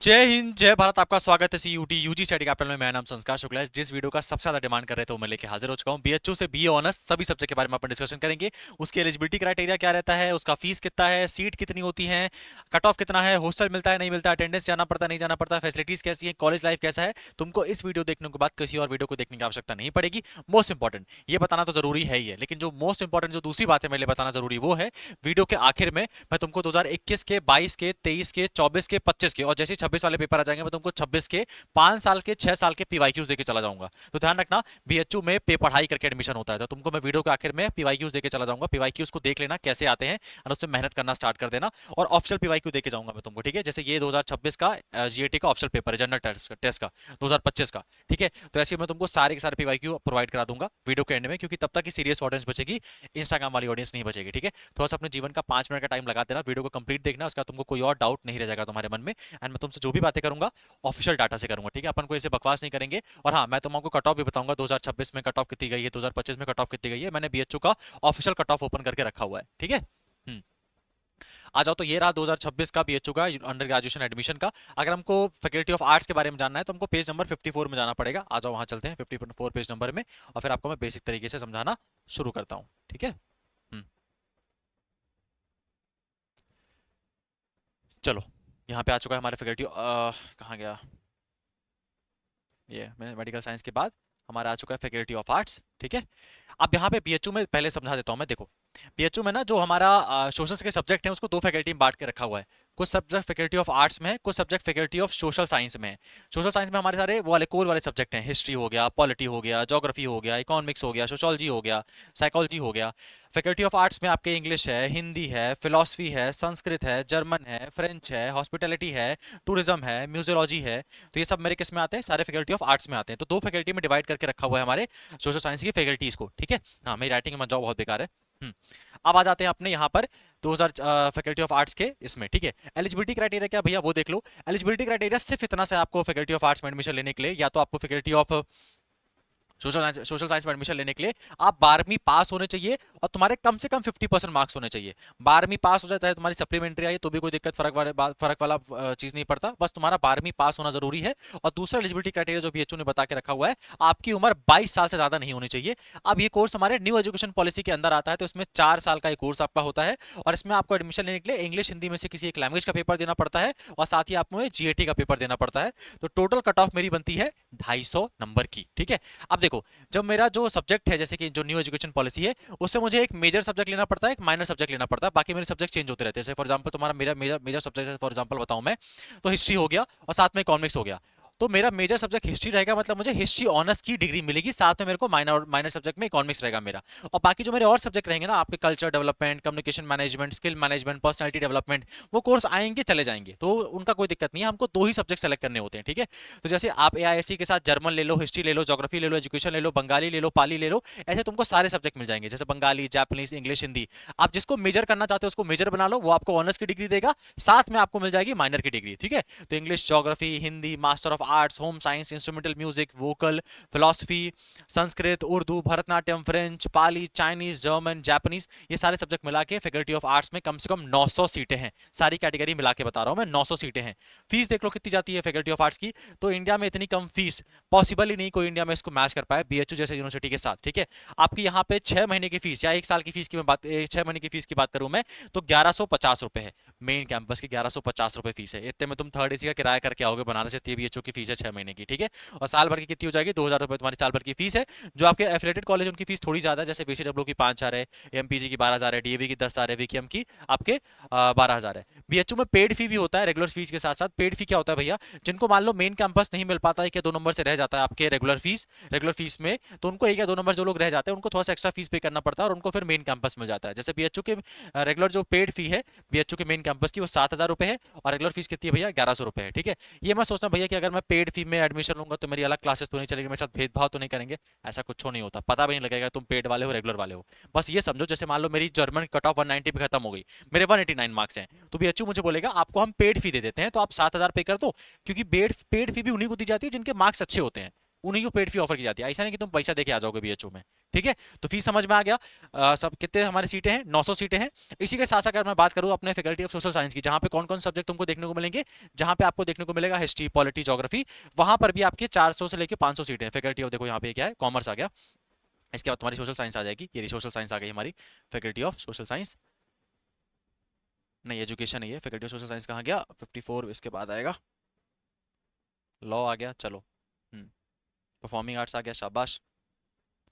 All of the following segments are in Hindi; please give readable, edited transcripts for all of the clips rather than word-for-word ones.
जय हिंद जय भारत। आपका स्वागत है सीयूटी यूजी स्टडी कैपिटल में। मेरा नाम संस्कार शुक्ला है। जिस वीडियो का सबसे ज्यादा डिमांड कर रहे थे वो मैं लेके हाजिर हो चुका हूं। बीएचयू से बीए ऑनर्स सभी सब्जेक्ट के बारे में अपन डिस्कशन करेंगे। उसकी एलिजिबिलिटी क्राइटेरिया क्या रहता है, उसका फीस कितना है, सीट कितनी होती है, कट ऑफ कितना है, हॉस्टल मिलता है नहीं मिलता, अटेंडेंस जाना पड़ता नहीं जाना पड़ता, फैसिलिटीज कैसी है, कॉलेज लाइफ कैसा है। तुमको इस वीडियो देखने के बाद किसी और वीडियो को देखने की आवश्यकता नहीं पड़ेगी। मोस्ट इंपॉर्टेंट ये बताना तो जरूरी है ही है, लेकिन जो मोस्ट इंपॉर्टेंट जो दूसरी बात है मेरे लिए बताना जरूरी वो है वीडियो के आखिर में मैं तुमको 2021 के, 22 के, 23 के, 24 के, 25 के और जैसे 26 वाले पेपर आ जाएंगे मैं तुमको 26 के 5 साल के 6 साल के पीवाईक्यूज देके चला जाऊंगा। तो ध्यान रखना, बीएचयू में पे पढ़ाई करके एडमिशन होता है, तो तुमको मैं वीडियो के आखिर में पीवाईक्यूज देके चला जाऊंगा। पीवाईक्यूज को देख लेना कैसे आते हैं और उसमें मेहनत करना स्टार्ट कर देना। और ऑफिशियल पीवाईक्यू देके जाऊंगा मैं तुमको, ठीक है। जैसे ये 2026 का जीएटी का ऑफिशियल पेपर है, जनरल टेस्ट का 2025 का, ठीक है। तो ऐसे मैं तुमको सारे के सारे पीवाईक्यू प्रोवाइड करा दूंगा वीडियो के एंड में, क्योंकि तब तक की सीरियस ऑडियंस बचेगी, इंस्टाग्राम वाली ऑडियंस नहीं बचेगी, ठीक है। थोड़ा सा अपने जीवन का 5 मिनट का टाइम लगा देना, वीडियो को कंप्लीट देखना, उसका तुमको कोई और डाउट नहीं रह जाएगा तुम्हारे मन में। एंड मैं तुमसे जो भी बातें करूंगा ऑफिशियल डाटा से करूंगा, ठीक है। अपन को ऐसे बकवास नहीं करेंगे। और हाँ, मैं तुमको कट ऑफ भी बताऊंगा 2026 में कट ऑफ कितनी गई है, 2025 में कट ऑफ कितनी गई है। मैंने बीएचयू का ऑफिशियल कट ऑफ ओपन करके रखा हुआ है, ठीक है। आ जाओ, तो ये रहा 2026 का बीएचयू का अंडर ग्रेजुएशन एडमिशन का। अगर हमको फैकल्टी ऑफ आर्ट्स के बारे में जानना है तो हमको पेज नंबर 54 में जाना पड़ेगा। आ जाओ, वहां चलते हैं 54 पेज नंबर में, और फिर आपको मैं बेसिक तरीके से समझाना शुरू करता हूँ, ठीक है। हम्म, चलो, यहाँ पे आ चुका है हमारे फैकल्टी। कहाँ गया ये, मैं मेडिकल साइंस के बाद हमारा आ चुका है फैकल्टी ऑफ आर्ट्स, ठीक है। अब यहाँ पे बीएचयू में पहले समझा देता हूँ मैं। देखो, बीएचयू में ना जो हमारा सोशल के सब्जेक्ट है उसको दो फैकल्टी में बांट के रखा हुआ है। कुछ सब्जेक्ट फैकल्टी ऑफ आर्ट्स में है, कुछ subject faculty of social science में है। सोशल साइंस में हमारे सारे वो वाले कोर वाले सब्जेक्ट हैं, हिस्ट्री हो गया, पॉलिटी हो गया, ज्योग्राफी हो गया, इकोनॉमिक्स हो गया, सोशोलॉजी हो गया, साइकोलॉजी हो गया। फैकल्टी ऑफ आर्ट्स में आपके इंग्लिश है, हिंदी है, फिलोसफी है, संस्कृत है, जर्मन है, फ्रेंच है, हॉस्पिटैलिटी है, टूरिज्म है, म्यूजियोलॉजी है। तो ये सब मेरे किस में आते हैं, सारे फैकल्टी ऑफ आर्ट्स में आते हैं। तो दो फैकल्टी में डिवाइड करके रखा हुआ है हमारे सोशल साइंस की फैकल्टीज को, ठीक है। हाँ, मेरी राइटिंग में जाओ बहुत बेकार है। हम्म, अब आ जाते हैं अपने यहाँ पर 2000 फैकल्टी ऑफ आर्ट्स के इसमें, ठीक है। एलिजिबिलिटी क्राइटेरिया क्या भैया, वो देख लो। एलिजिबिलिटी क्राइटेरिया सिर्फ इतना से आपको फैकल्टी ऑफ आर्ट्स में एडमिशन लेने के लिए, या तो आपको फैकल्टी ऑफ सोशल साइंस में एडमिशन लेने के लिए आप 12वीं पास होने चाहिए और तुम्हारे कम से कम 50% मार्क्स होने चाहिए। 12वीं पास हो जाता है, तुम्हारी सप्लीमेंट्री आई तो भी कोई दिक्कत, फर्क वाला चीज नहीं पड़ता, बस तुम्हारा 12वीं पास होना जरूरी है। और दूसरा एलिजिबिलिटी क्राइटेरिया जो बीएचयू ने बता के रखा हुआ है, आपकी उम्र 22 साल से ज्यादा नहीं होनी चाहिए। अब ये कोर्स हमारे न्यू एजुकेशन पॉलिसी के अंदर आता है, तो इसमें 4 साल का एक कोर्स आपका होता है। और इसमें आपको एडमिशन लेने के लिए इंग्लिश हिंदी में से किसी एक लैंग्वेज का पेपर देना पड़ता है, और साथ ही आपको जीएटी का पेपर देना पड़ता है। तो टोटल कट ऑफ मेरी बनती है 250 नंबर की, ठीक है। अब देखो, जब मेरा जो सब्जेक्ट है, जैसे कि जो न्यू एजुकेशन पॉलिसी है, उससे मुझे एक मेजर सब्जेक्ट लेना पड़ता है, एक माइनर सब्जेक्ट लेना पड़ता है, बाकी मेरे सब्जेक्ट चेंज होते रहते हैं। जैसे फॉर एग्जांपल तुम्हारा मेरा major major subject, for example बताऊं मैं, तो हिस्ट्री हो गया और साथ में इकोनॉमिक्स हो गया। तो मेरा मेजर सब्जेक्ट हिस्ट्री रहेगा, मतलब मुझे हिस्ट्री ऑनर्स की डिग्री मिलेगी, साथ में मेरे को माइनर माइनर सब्जेक्ट में इकोनॉमिक्स रहेगा मेरा। और बाकी जो मेरे और सब्जेक्ट रहेंगे ना, आपके culture development, communication management, skill management, personality development, वो कोर्स आएंगे चले जाएंगे, तो उनका कोई दिक्कत नहीं है। हमको 2 ही सब्जेक्ट सेलेक्ट करने होते हैं, ठीक है। तो जैसे आप एआईएससी के साथ जर्मन ले लो, हिस्ट्री ले लो, ज्योग्राफी ले लो, एजुकेशन ले लो, बंगाली ले लो, पाली ले लो, ऐसे तुमको सारे सब्जेक्ट मिल जाएंगे। जैसे बंगाली, जापानीज, इंग्लिश, हिंदी। आप जिसको मेजर करना चाहते हो उसको मेजर बना लो, वो आपको ऑनर्स की डिग्री देगा, साथ में आपको मिल जाएगी माइनर की डिग्री, ठीक है। तो English, geography, Hindi, master of arts, home science, instrumental music, vocal, philosophy, Sanskrit, Urdu, Bharatanatyam, French, Pali, Chinese, German, Japanese, ये सारे सब्जेक्ट मिला के फैकल्टी ऑफ आर्ट्स में कम से कम 900 सीटें हैं। सारी कैटेगरी मिला के बता रहा हूं मैं, 900 सीटें हैं। फीस देख लो कितनी जाती है फैकल्टी ऑफ आर्ट्स की। तो इंडिया में इतनी कम फीस पॉसिबल ही नहीं, कोई इंडिया में इसको मैच कर पाए बीएचयू जैसे यूनिवर्सिटी के साथ, ठीक है। आपकी यहाँ पे 6 महीने की फीस या 1 साल की फीस की मैं बात, 6 महीने की फीस की बात करूं मैं, तो 1150 रुपए है। मेन कैंपस की 1150 रुपए फीस है। इतने में तुम थर्ड एसी का किराया करके आओगे बनारस से, बीएचयू की फीस है 6 महीने की, ठीक है। और साल भर की कितनी हो जाएगी, 2000 रुपए तुम्हारी साल भर की फीस है। जो आपके एफिलेटेड कॉलेज उनकी फीस थोड़ी ज्यादा है, जैसे बीसीडब्ल्यू की 5,000 है, एमपीजी की 12,000 है, डीएवी की 10,000 है, वीकेएम की आपके 12,000 है। बीएचयू में पेड फी भी होता है रेगुलर फीस के साथ साथ। पेड फी क्या होता है भैया, जिनको मान लो मेन कैंपस नहीं मिल पाता है, कि 2 नंबर से रह जाता है आपके रेगुलर फीस में, तो उनको 1 या 2 नंबर जो लोग रह जाते हैं उनको थोड़ा सा एक्स्ट्रा फीस पे करना पड़ता है, और उनको फिर मेन कैंपस मिल जाता है। जैसे बीएचयू के रेगुलर जो पेड फी है बीएचयू के मेन कैंपस की, वो 7,000 रुपए है, और रेगुलर फीस कितनी है भैया, 1100 रुपए है, ठीक है। ये मैं सोचता हूँ भैया कि अगर मैं पेड फी में एडमिशन लूंगा तो मेरी अलग क्लासेस तो नहीं चलेगी, मेरे साथ भेदभाव तो नहीं करेंगे, ऐसा कुछ नहीं होता, पता भी नहीं लगेगा तुम पेड वाले हो रेगुलर वाले हो। बस ये समझो, जैसे मान लो मेरी जर्मन कट ऑफ 190 पे खत्म हो गई, मेरे 189 मार्क्स हैं, तो बीएचयू मुझे बोलेगा आपको हम पेड फी दे देते हैं, तो आप 7,000 पे कर दो, क्योंकि पेड फी भी उन्हीं को दी जाती है जिनके मार्क्स अच्छे होते हैं, उन्हीं को पेड फी ऑफर की जाती है। ऐसा नहीं कि तुम पैसा देके आ जाओगे बीएचयू में, ठीक है, तो फीस समझ में आ गया। सब कितने हमारी सीटें हैं, 900 सीटें हैं। इसी के साथ साथ अगर मैं बात करूं अपने फैकल्टी ऑफ सोशल साइंस की, जहां पे कौन कौन सब्जेक्ट तुमको देखने को मिलेंगे, जहां पे आपको देखने को मिलेगा हिस्ट्री, पॉलिटी, ज्योग्राफी, वहां पर भी आपके 400 से लेके 500 सीटें हैं। फैकल्टी ऑफ, देखो यहाँ पे क्या है, कॉमर्स आ गया, इसके बाद तुम्हारी सोशल साइंस आ जाएगी, ये सोशल साइंस आ गई हमारी, फैकल्टी ऑफ सोशल साइंस, नहीं एजुकेशन नहीं है, फैकल्टी ऑफ सोशल साइंस कहाँ गया, 54 इसके बाद आएगा, लॉ आ गया, चलो, परफॉर्मिंग आर्ट्स आ गया, शाबाश।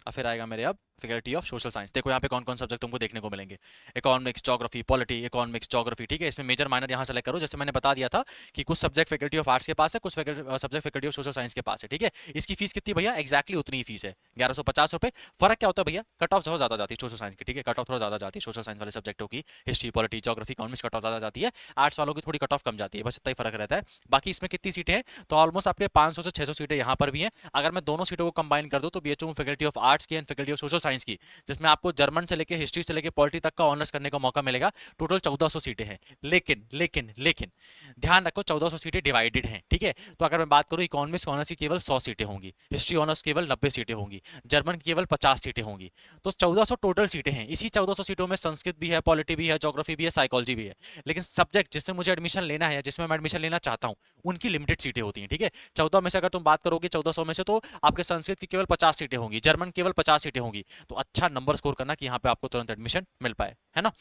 और फिर आएगा मेरे अब फैकल्टी ऑफ सोशल साइंस। देखो यहाँ पे कौन कौन सब्जेक्ट तुमको देखने को मिलेंगे, economics, geography, polity, economics, geography, ठीक है, इसमें मेजर माइनर यहाँ सेलेक्ट करो। जैसे मैंने बता दिया था कि कुछ सब्जेक्ट फैकल्टी ऑफ आर्ट्स के पास है, कुछ subject faculty of social science के पास है, ठीक है। इसकी फीस कितनी भैया, एक्जैक्टली उतनी ही फीस है, 1150 रुपए। फर्क क्या होता है भैया, कट ऑफ थोड़ा ज्यादा जाती है सोशल साइंस की, ठीक है, कट ऑफ थोड़ा ज्यादा जाती है सोशल साइंस वाले सब्जेक्टों की, history, polity, geography, economics cut off ज्यादा जाती है, आर्ट्स वालों की थोड़ी कट ऑफ कम जाती है, बस इतना ही फर्क रहता है। बाकी इसमें कितनी सीटें हैं, तो ऑलमोस्ट आपके 500 से 600 सीटें यहाँ पर भी हैं। अगर मैं दोनों सीटों को कंबाइन कर दूं तो बीएचयू फैकल्टी ऑफ आर्ट्स की and faculty of social science की, जिसमें आपको जर्मन से लेके हिस्ट्री से लेके पॉलिटी तक का ऑनर्स करने का मौका मिलेगा। टोटल 1400 सीटें हैं, लेकिन लेकिन लेकिन ध्यान रखो 1400 सीटें डिवाइडेड हैं, ठीक है। तो अगर मैं बात करूं इकोनॉमिक्स ऑनर्स की केवल 100 सीटें होंगी, हिस्ट्री ऑनर्स केवल 90 सीटें होंगी, जर्मन की केवल 50 सीटें होंगी, तो 1400 टोटल सीटें हैं। इसी 1400 सीटों में संस्कृत भी है, पॉलिटी भी है, ज्योग्राफी भी है, साइकोलॉजी भी है। लेकिन सब्जेक्ट जिसमें मुझे एडमिशन लेना है या जिसमें मैं एडमिशन लेना चाहता हूं, उनकी लिमिटेड सीटें होती हैं, ठीक है। 14 में से अगर तुम बात करोगे 1400 में से, तो आपके संस्कृत की केवल 50 सीटें होंगी, जर्मन केवल 50 सीटें होंगी। तो अच्छा नंबर स्कोर करना कि यहाँ पे आपको तुरंत एडमिशन मिल पाए, है ना।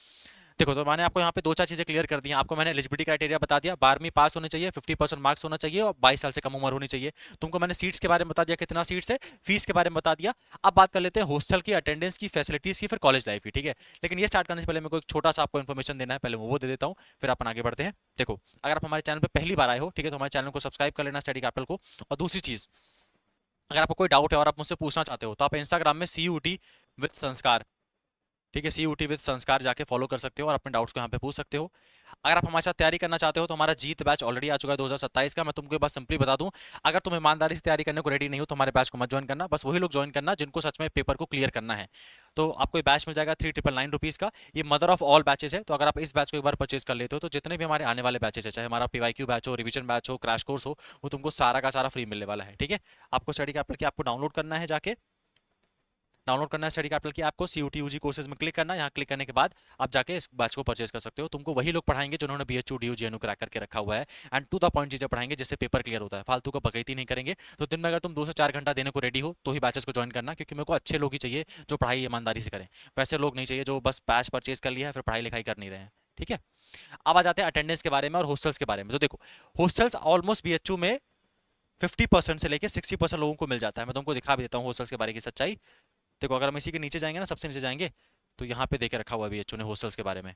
देखो, तो मैंने आपको यहाँ पे दो चार चीजें क्लियर कर दी हैं। आपको मैंने एलिजिबिलिटी क्राइटेरिया बता दिया, 12वीं पास होनी चाहिए, 50% मार्क्स होना चाहिए और 22 साल से कम उम्र होनी चाहिए। तुमको मैंने सीट्स के बारे में बता दिया, कितना सीट्स है, फीस के बारे में बता दिया। अब बात कर लेते हैं हॉस्टल की, अटेंडेंस की, फैसिलिटीज की, फिर कॉलेज लाइफ की, ठीक है। लेकिन ये स्टार्ट करने से पहले मेरे को एक छोटा सा आपको इन्फॉर्मेशन देना है, पहले वो दे देता हूँ, फिर अपन आगे बढ़ते हैं। देखो, अगर आप हमारे चैनल पर पहली बार आए हो, ठीक है, तो हमारे चैनल को सब्सक्राइब कर लेना, स्टडी कैपिटल को। और दूसरी चीज, अगर आपको कोई डाउट है और आप मुझसे पूछना चाहते हो, तो आप इंस्टाग्राम में CUT विद संस्कार, ठीक है, CUT विद संस्कार जाके फॉलो कर सकते हो और अपने डाउट्स को यहाँ पे पूछ सकते हो। अगर आप हमारे साथ तैयारी करना चाहते हो, तो हमारा जीत बैच ऑलरेडी आ चुका है 2027 का। मैं तुमको एक बात सिंपली बता दूं, अगर तुम ईमानदारी से तैयारी करने को रेडी नहीं हो, तो हमारे बैच को मत ज्वाइन करना। बस वही लोग ज्वाइन करना जिनको सच में पेपर को क्लियर करना है। तो आपको ये बैच मिल जाएगा 3999 रुपीज का। ये मदर ऑफ ऑल बैचेस है। तो अगर आप इस बैच को एक बार परचेज कर लेते हो, तो जितने भी हमारे आने वाले बैचेस है, चाहे हमारा PYQ बैच हो, रिविजन बैच हो, क्रैश कोर्स हो, वो तुमको सारा का सारा फ्री मिलने वाला है, ठीक है। आपको स्टडी कैपिटल की आपको डाउनलोड करना है, जाके डाउनलोड करना है स्टडी कैपिटल की ऐप को, CUT UG कोर्सेज में क्लिक करना है। यहाँ क्लिक करने के बाद आप जाके इस बैच को परचेज कर सकते हो। तुमको वही लोग पढ़ाएंगे जिन्होंने BHU DU GNU क्रैक करके रखा हुआ है, एंड टू द पॉइंट चीजें पढ़ाएंगे जिससे पेपर क्लियर होता है। फालतू का बकैती नहीं करेंगे। तो दिन में अगर तुम 2 से 4 घंटा देने को रेडी हो, तो ही बैचेस को ज्वाइन करना, क्योंकि मेरे को अच्छे लोग ही चाहिए जो पढ़ाई ईमानदारी से करें। वैसे लोग नहीं चाहिए जो बस बैच परचेज कर लिया है फिर पढ़ाई लिखाई कर नहीं रहे हैं, ठीक है। अब आ जाते हैं अटेंडेंस के बारे में और हॉस्टल्स के बारे में। तो देखो, हॉस्टल्स ऑलमोस्ट BHU में 50% से लेके 60% लोगों को मिल जाता है। मैं तुमको दिखा भी देता हूँ हॉस्टल्स के बारे की सच्चाई। देखो, अगर हम इसी के नीचे जाएंगे ना, सबसे नीचे जाएंगे, तो यहाँ पे देखे रखा हुआ है BHU ने हॉस्टल्स के बारे में।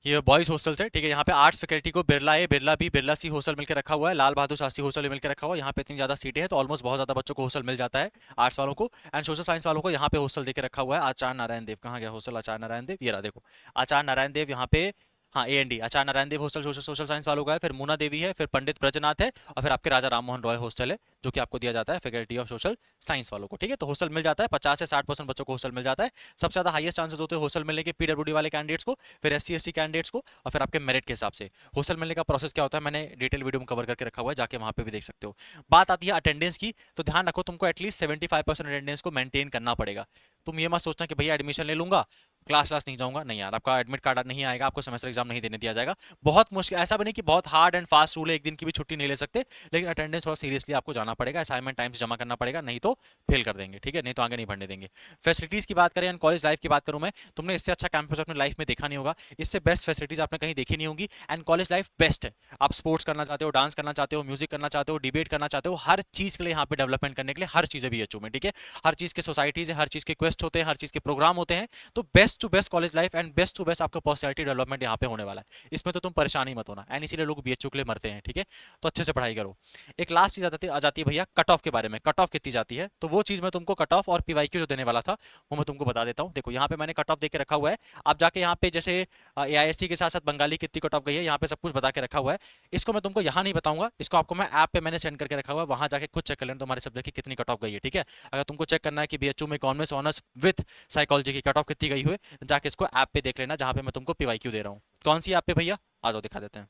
ये बॉयज हॉस्टल्स है, ठीक है। यहाँ पे आर्ट्स फैकल्टी को बिरला ए, बिरला बी, बिरला सी हॉस्टल मिलकर रखा हुआ है, लाल बहादुर शास्त्री हॉस्टल भी मिलकर रखा हुआ है। यहाँ पे इतनी ज्यादा सीटें हैं, तो ऑलमोस्ट बहुत ज्यादा बच्चों को हॉस्टल मिल जाता है, आर्ट्स वालों को। एंड सोशल साइंस वालों को यहाँ पे हॉस्टल देके रखा हुआ है। आचार्य नारायण देव, कहाँ गया हॉस्टल आचार्य नारायण देव, ये रहा, देखो आचार्य नारायण देव यहाँ पे, हाँ AND Acharya Narayan Dev hostel social science वालों का है। फिर मुना देवी है, फिर पंडित ब्रजनाथ है, और फिर आपके राजा राम मोहन रॉय हॉस्टल है, जो कि आपको दिया जाता है फैकल्टी ऑफ सोशल साइंस वालों को, ठीक है। तो हॉस्टल मिल जाता है, 50 से 60% बच्चों को हॉस्टल मिल जाता है। सबसे ज्यादा हाईएस्ट चांसेस होते हैं हॉस्टल मिलने के PWD वाले कैंडिडेट्स को, फिर SC/SC कैंडिडेट्स को, और फिर आपके मेरिट के हिसाब से हॉस्टल मिलने का प्रोसेस क्या होता है, मैंने डिटेल वीडियो में कवर करके रखा हुआ है, जाके वहां पे भी देख सकते हो। बात आती है अटेंडेंस की, तो ध्यान रखो तुमको एटलीस्ट 75% अटेंडेंस को मेंटेन करना पड़ेगा। तुम ये मत सोचना कि भैया एडमिशन ले लूंगा, क्लास नहीं जाऊंगा, नहीं यार, आपका एडमिट कार्ड नहीं आएगा, आपको सेमेस्टर एग्जाम नहीं देने दिया जाएगा। बहुत मुश्किल, ऐसा भी नहीं कि बहुत हार्ड एंड फास्ट रूल है, एक दिन की भी छुट्टी नहीं ले सकते, लेकिन अटेंडेंस थोड़ा सीरियसली आपको जाना पड़ेगा, असाइनमेंट टाइम से जमा करना पड़ेगा, नहीं तो फेल कर देंगे, ठीक है, नहीं तो आगे नहीं बढ़ने देंगे। फैसिलिटीज की बात करें एंड कॉलेज लाइफ की बात करूं मैं, तुमने इससे अच्छा कैंपस अपनी लाइफ में देखा नहीं होगा, इससे बेस्ट फैसिलिटीज आपने कहीं देखी नहीं होंगी। एंड कॉलेज लाइफ बेस्ट है। आप स्पोर्ट्स करना चाहते हो, डांस करना चाहते हो, म्यूजिक करना चाहते हो, डिबेट करना चाहते हो, हर चीज के लिए यहाँ पे डेवलपमेंट करने के लिए हर चीज है BHU में, ठीक है। हर चीज के सोसाइटीज है, हर चीज के क्वेस्ट होते हैं, हर चीज के प्रोग्राम होते हैं। तो best to best college life and best to best आपका पर्सनैलिटी डेवलपमेंट यहाँ पे होने वाला है। इसमें तो तुम परेशान ही मत होना, एंड इसीलिए लोग BHU के लिए मरते हैं, ठीक है। तो अच्छे से पढ़ाई करो। एक लास्ट चीज आ जाती है भैया कट ऑफ के बारे में, कट ऑफ कितनी जाती है, तो वो चीज मैं तुमको कट ऑफ और PYQ जो देने वाला था वो मैं तुमको बता देता हूँ। देखो, यहाँ पे मैंने कट ऑफ देके रखा हुआ है। आप जाके यहाँ पे जैसे AISC के साथ साथ बंगाली कितनी कट ऑफ गई है, यहाँ पे सब कुछ बता के रखा हुआ है। इसको मैं तुमको यहाँ नहीं बताऊंगा, इसको आपको मैं ऐप पे मैंने सेंड करके रखा हुआ है, वहां जाके खुद चेक कर लेना तुम्हारे सब्जेक्ट की कितनी कट ऑफ गई है, ठीक है। अगर तुमको चेक करना है कि BHU में इकोनॉमिक्स ऑनर्स विद साइकोलॉजी की कट ऑफ कितनी गई हुई है, जाके इसको ऐप पे देख लेना, जहां पे मैं तुमको PYQ दे रहा हूँ। कौन सी ऐप पे भैया, आ जाओ दिखा देते हैं।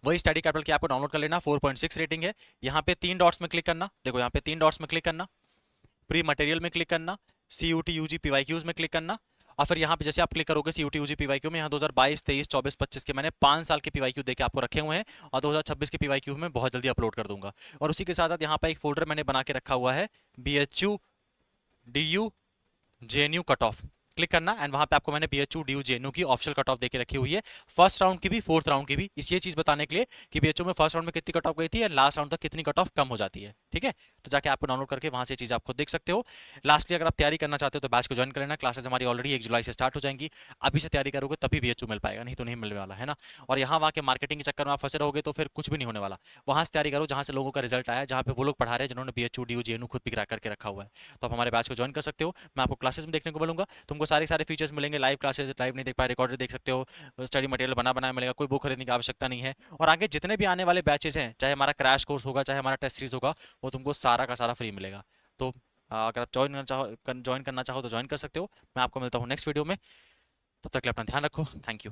वही स्टडी कैपिटल की आपको डाउनलोड कर लेना, 4.6 रेटिंग है। यहाँ पे 3 डॉट्स में क्लिक करना, देखो यहाँ पे 3 डॉट्स में क्लिक करना, फ्री मटेरियल में क्लिक करना, CUT UG PYQs में क्लिक करना, और फिर यहाँ पे जैसे आप क्लिक करोगे CUT UG PYQ में, यहाँ 2022, 23, 24, 25 के मैंने 5 साल के PYQ देके आपको रखे हुए हैं, और 2026 के PYQ में बहुत जल्दी अपलोड कर दूंगा। और उसी के साथ साथ यहाँ पे एक फोल्डर मैंने बना के रखा हुआ है, BHU DU JNU cut off, click करना एंड वहां पे आपको मैंने BHU DU JNU की ऑफिशियल कट ऑफ देके रखी हुई है, फर्स्ट राउंड की भी, फोर्थ राउंड की भी, इस ये चीज बताने के लिए कि BHU में फर्स्ट राउंड में कितनी कट ऑफ गई थी एंड लास्ट राउंड तक कितनी कट ऑफ कम हो जाती है। ठीक है, तो जाके आपको डाउनलोड करके वहां से चीज आप खुद देख सकते हो। लास्टली अगर आप तैयारी करना चाहते हो तो बैच को ज्वाइन कर लेना, क्लासेस हमारी ऑलरेडी 1 जुलाई से स्टार्ट हो जाएंगी, अभी से तैयारी करोगे तभी BHU मिल पाएगा, नहीं तो नहीं मिलने वाला है ना। और यहाँ वहाँ के मार्केटिंग के चक्कर में आप फंसे रहोगे तो फिर कुछ भी नहीं होने वाला। वहां से तैयारी करो जहां से लोगों का रिजल्ट आया, जहां पे वो लोग पढ़ा रहे हैं जिन्होंने BHU DU JNU खुद भी क्रैक करके रखा हुआ है। तो आप हमारे बैच को ज्वाइन कर सकते हो, मैं आपको क्लासेस में देखने को मिलूंगा, तुमको सारे सारे फीचर्स मिलेंगे, लाइव क्लासेस लाइव नहीं देख पाए रिकॉर्डेड देख सकते हो, स्टडी मटेरियल बना बनाया मिलेगा, कोई बुक खरीदने की आवश्यकता नहीं है। और आगे जितने भी आने वाले बैचेस हैं, चाहे हमारा क्रैश कोर्स होगा चाहे हमारा टेस्ट सीरीज होगा, वो तुमको सारा का सारा फ्री मिलेगा। तो अगर आप ज्वाइन करना चाहो तो ज्वाइन कर सकते हो। मैं आपको मिलता हूँ नेक्स्ट वीडियो में, तब तक के लिए अपना ध्यान रखो, थैंक यू।